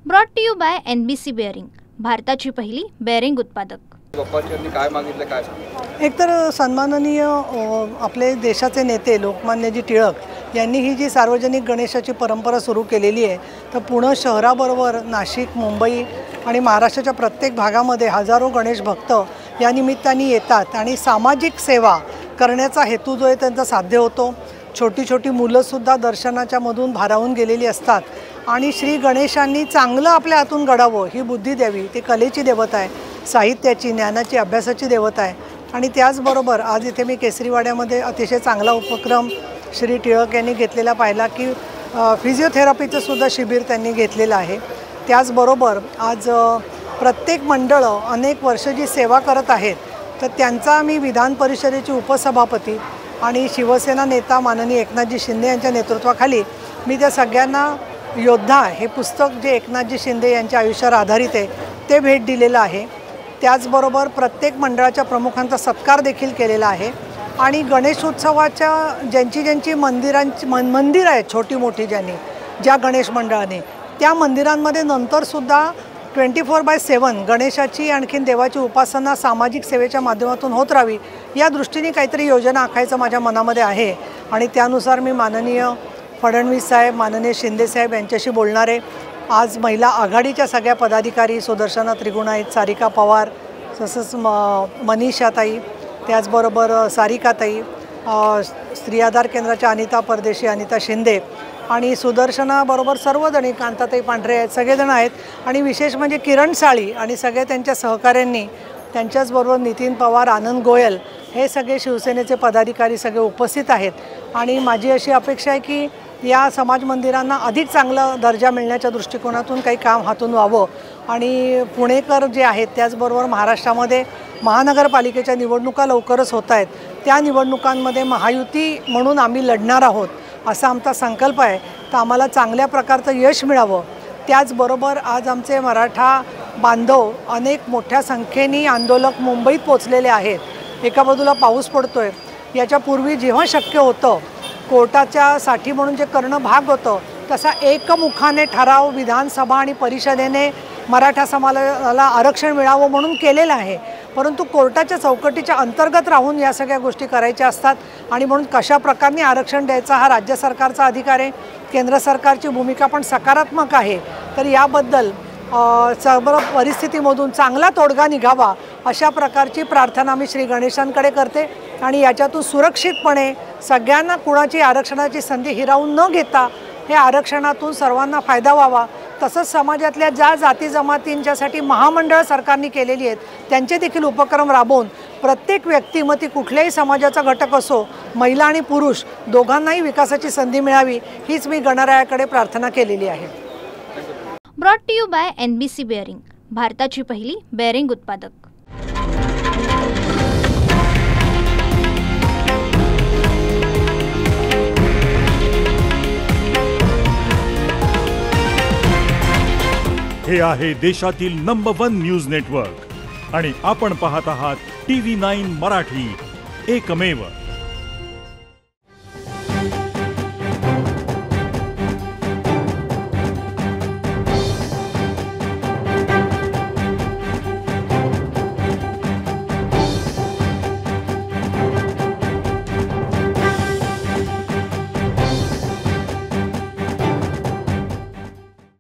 Brought to you by NBC bearing, भारताची पहिली bearing उत्पादक। बाप्पांनी काय मागितलं काय सांगू? एकतर सन्माननीय आपले देशाचे नेते लोकमान्यजी टिळक यांनी ही जी सार्वजनिक गणेशाची परंपरा सुरू केलेली आहे, तर पुणे शहराबरोबर नाशिक, मुंबई आणि महाराष्ट्राच्या प्रत्येक भागामध्ये हजारो गणेश भक्त या निमित्ताने येतात आणि सामाजिक सेवा करण्याचा हेतू जो आहे त्यांचा साध्य होतो। छोटी छोटी मुलंसुद्धा दर्शनाच्या मधून भारावून गेलेली असतात आणि श्री गणेशांनी चांगलं आपल्या हातून घडावं ही बुद्धी द्यावी। ती कलेची देवता आहे, साहित्याची, ज्ञानाची, अभ्यासाची देवता आहे। आणि त्याचबरोबर आज इथे मी केसरीवाड्यामध्ये अतिशय चांगला उपक्रम श्री टिळक यांनी घेतलेला पाहिला की फिजिओथेरपीचं सुद्धा शिबिर त्यांनी घेतलेलं आहे। त्याचबरोबर आज प्रत्येक मंडळं अनेक वर्ष जी सेवा करत आहेत, तर त्यांचा मी विधान परिषदेचे उपसभापती आणि शिवसेना नेता माननीय एकनाथजी शिंदे यांच्या नेतृत्वाखाली मी त्या सगळ्यांना योद्धा हे पुस्तक जे एकनाथजी शिंदे यांच्या आयुष्यावर आधारित आहे ते भेट दिलेलं आहे। त्याचबरोबर प्रत्येक मंडळाच्या प्रमुखांचा सत्कार देखील केलेला आहे आणि गणेशोत्सवाच्या ज्यांची मंदिर आहेत छोटी मोठी ज्या गणेश मंडळाने त्या मंदिरांमध्ये नंतरसुद्धा 24/7 गणेशाची आणखीन देवाची उपासना सामाजिक सेवेच्या माध्यमातून होत राहावी या दृष्टीने काहीतरी योजना आखायचं माझ्या मनामध्ये आहे आणि त्यानुसार मी माननीय फडणवीस साहेब, माननीय शिंदे साहेब यांच्याशी बोलणार आहे। आज महिला आघाडीच्या सगळ्या पदाधिकारी सुदर्शना त्रिगुणाईत, सारिका पवार, तसंच मनीषाताई, त्याचबरोबर सारिकाताई, स्त्री आधार केंद्राच्या अनिता परदेशी, अनिता शिंदे आणि सुदर्शनाबरोबर सर्वजणी, कांताताई पांढरे आहेत, सगळेजण आहेत आणि विशेष म्हणजे किरण साळी आणि सगळे त्यांच्या सहकाऱ्यांनी, त्यांच्याचबरोबर नितीन पवार, आनंद गोयल हे सगळे शिवसेनेचे पदाधिकारी सगळे उपस्थित आहेत। आणि माझी अशी अपेक्षा आहे की या समाज मंदिरांना अधिक चांगला दर्जा मिळण्याच्या दृष्टिकोनातून काही काम हातून व्हावं आणि पुणेकर जे आहेत त्याचबरोबर महाराष्ट्रामध्ये महानगरपालिकेच्या निवडणुका लवकरच होत आहेत, त्या निवडणुकांमध्ये महायुती म्हणून आम्ही लढणार आहोत असा आमचा संकल्प आहे। तर आम्हाला चांगल्या प्रकारचं यश मिळावं। त्याचबरोबर आज आमचे मराठा बांधव अनेक मोठ्या संख्येने आंदोलक मुंबईत पोचलेले आहेत। एका बाजूला पाऊस पडतोय, याच्यापूर्वी जेव्हा शक्य होतं कोर्टाच्या साठी म्हणून जे करणं भाग होतं, तसा एकमुखाने ठराव विधानसभा आणि परिषदेने मराठा समाजाला आरक्षण मिळावं म्हणून केलेलं आहे, परंतु कोर्टाच्या चौकटीच्या अंतर्गत राहून या सगळ्या गोष्टी करायच्या असतात आणि म्हणून कशा प्रकारे आरक्षण द्यायचा हा राज्य सरकारचा अधिकार आहे। केंद्र सरकारची भूमिका पण सकारात्मक आहे, तर याबद्दल सर्व परिस्थितीमधून चांगला तोडगा निघावा अशा प्रकारची प्रार्थना मी श्री गणेशांकडे करते आणि याच्यातून सुरक्षितपणे सगळ्यांना कुणाची आरक्षणाची संधी हिरावून न घेता हे आरक्षणातून सर्वांना फायदा व्हावा। तसंच समाजातल्या ज्या जाती जमातींच्यासाठी महामंडळ सरकारने केलेली आहेत त्यांचे देखील उपक्रम राबवून प्रत्येक व्यक्ती, मग ती कुठल्याही समाजाचा घटक असो, महिला आणि पुरुष दोघांनाही विकासाची संधी मिळावी हीच मी गणरायाकडे प्रार्थना केलेली आहे। Brought to you by NBC bearing, भारताची पहिली बेअरिंग उत्पादक। हे आहे देशातील नंबर 1 न्यूज नेटवर्क आणि आपण पाहत आहात TV9 मराठी, एकमेव।